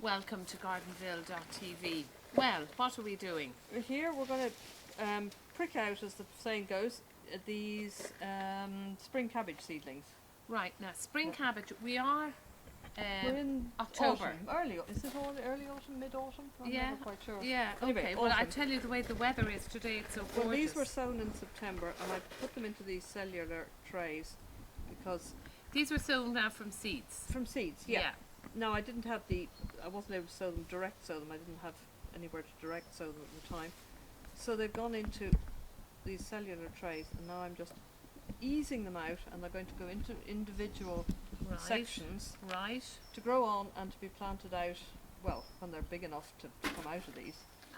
Welcome to Gardenville.tv. Well, what are we doing? Here we're going to prick out, as the saying goes, these spring cabbage seedlings. Right, now spring cabbage, we are We're in October. autumn. Is it early autumn, mid-autumn? I'm Yeah, never quite sure. yeah, Anyway, okay. Well, I autumn. tell you the way the weather is today, it's so gorgeous. Well, these were sown in September, and I put them into these cellular trays because These were sown now from seeds. from seeds. Yeah. No, I didn't have I wasn't able to sow them direct. Sow them. I didn't have anywhere to direct sow them at the time. So they've gone into these cellular trays, and now I'm just easing them out, and they're going to go into individual Right. sections Right. to grow on and to be planted out. Well, when they're big enough to come out of these.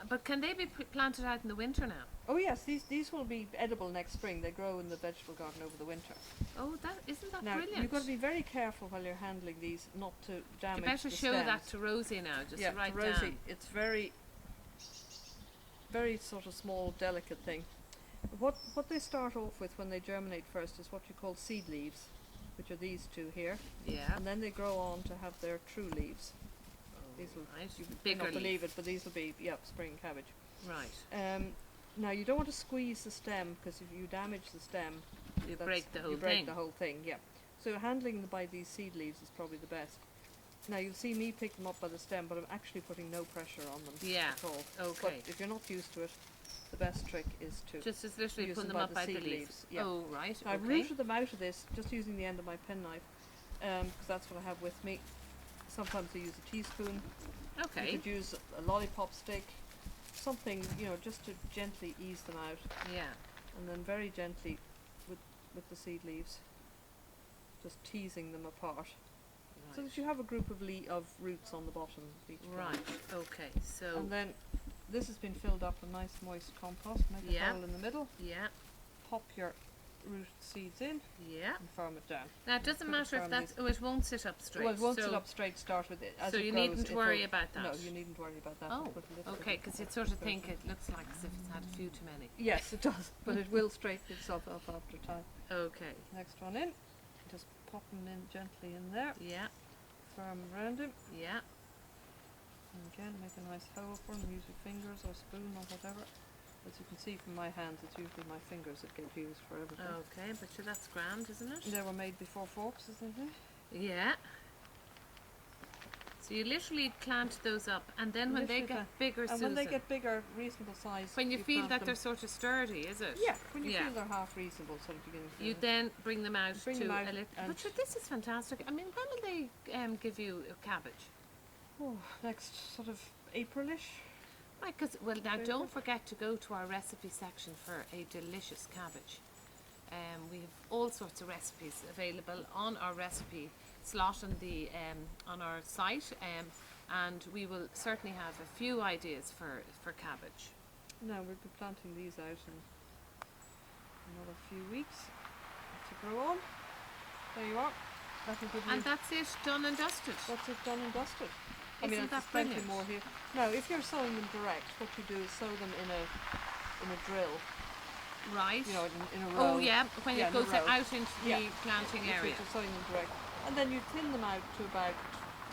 But can they be planted out in the winter now? Oh yes, these will be edible next spring. They grow in the vegetable garden over the winter. Oh, isn't that Now brilliant? you've got to be very careful while you're handling these, not to damage. You better the show stems. that to Rosie now, just Yeah, right to Rosie, down. it's very sort of small, delicate thing. What they start off with when they germinate first is what you call seed leaves, which are these two here, Yeah. and then they grow on to have their true leaves. These will, Right. you may Bigger not believe leaf. it, but these will be spring cabbage. Right. Now you don't want to squeeze the stem, because if you damage the stem, You that's- break the whole you break thing. the whole thing. Yeah. So handling them by these seed leaves is probably the best. Now you'll see me pick them up by the stem, but I'm actually putting no pressure on them Yeah, at all. okay. But if you're not used to it, the best trick is to Just as literally use pull them them by up the by the seed leaves. leaves, yeah. Oh, right. I Okay. rooted them out of this just using the end of my penknife, because that's what I have with me. Sometimes I use a teaspoon. Okay. You could use a lollipop stick, something, just to gently ease them out, Yeah. and then very gently with the seed leaves, just teasing them apart, so that you have a group of roots on the bottom of each plant. Right. Okay. So. And then this has been filled up with nice moist compost. Make Yeah. a hole in the middle, Yeah. pop your root seeds in, Yeah. and firm it down. Now it doesn't Put it matter if firm that's. these- Oh, it won't sit up straight. Well, it won't so sit up straight. Start with it. As so it you grows, needn't it worry will- about that. No, you needn't worry about that. Oh, Put a little okay, bit because you'd sort of pressure. think it looks like as if it's had a few too many. Yes, it does, but it will straighten itself up after time. Okay. Next one in. Just pop them in gently in there. Yeah. Firm around him. Yeah. And again, make a nice hole for them. Use your fingers or spoon or whatever. As you can see from my hands, it's usually my fingers that get used for everything. Okay, but sure that's grand, isn't it? They were made before forks, isn't it? Yeah. So you literally plant those up, and then when they Literally get plant- bigger, And Susan, when they get bigger, reasonable size. when you feel plant that them. they're sort of sturdy, is it? Yeah, when you Yeah. feel they're half reasonable, sort of beginning to You then bring them out Bring to them out a little. and- But sure, this is fantastic. I mean, when will they give you a cabbage? next sort of Aprilish. Right, because well, now Very don't good. forget to go to our recipe section for a delicious cabbage. We have all sorts of recipes available on our recipe slot on our site, and we will certainly have a few ideas for cabbage. Now we'll be planting these out in another few weeks to grow on. There you are. That'll give you. And that's it, done and dusted. That's it, done and dusted. I Isn't mean, that there's plenty brilliant? more here. Now, if you're sowing them direct, what you do is sow them in a drill, Right. in a row. Oh yeah, when Yeah, it in a goes row. out into the Yeah. planting If area. you're sowing them direct, and then you thin them out to about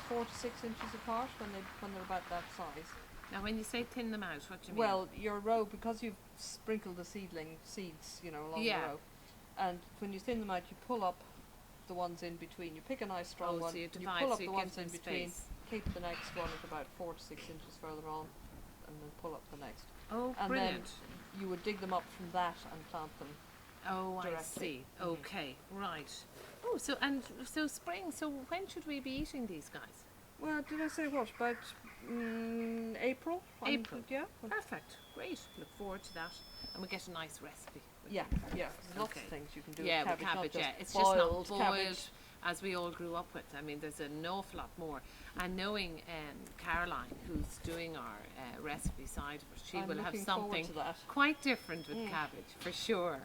4 to 6 inches apart when they're about that size. Now, when you say thin them out, what do you mean? Well, your row, because you've sprinkled the seeds, along Yeah. the row, and when you thin them out, you pull up the ones in between. You pick a nice strong one, so you you divide, pull up so the you ones give in them between, space. keep the next one at about 4 to 6 inches further on, and then pull up the next. Oh, And brilliant. then you would dig them up from that and plant them. Oh, I directly. see. Mhm. Okay, right. Oh, so spring. So when should we be eating these guys? Well, did I say what? About April? April. Yeah. Perfect. Great. Look forward to that, and we get a nice recipe. with Yeah, it. yeah. There's lots Okay. of things you can do Yeah, with with cabbage. cabbage. Not Yeah, just it's just not boiled boiled cabbage. as we all grew up with. I mean, there's an awful lot more. And knowing Caroline, who's doing our recipe side of it, she I'm will have looking forward something to that. quite different with Mm. cabbage for sure.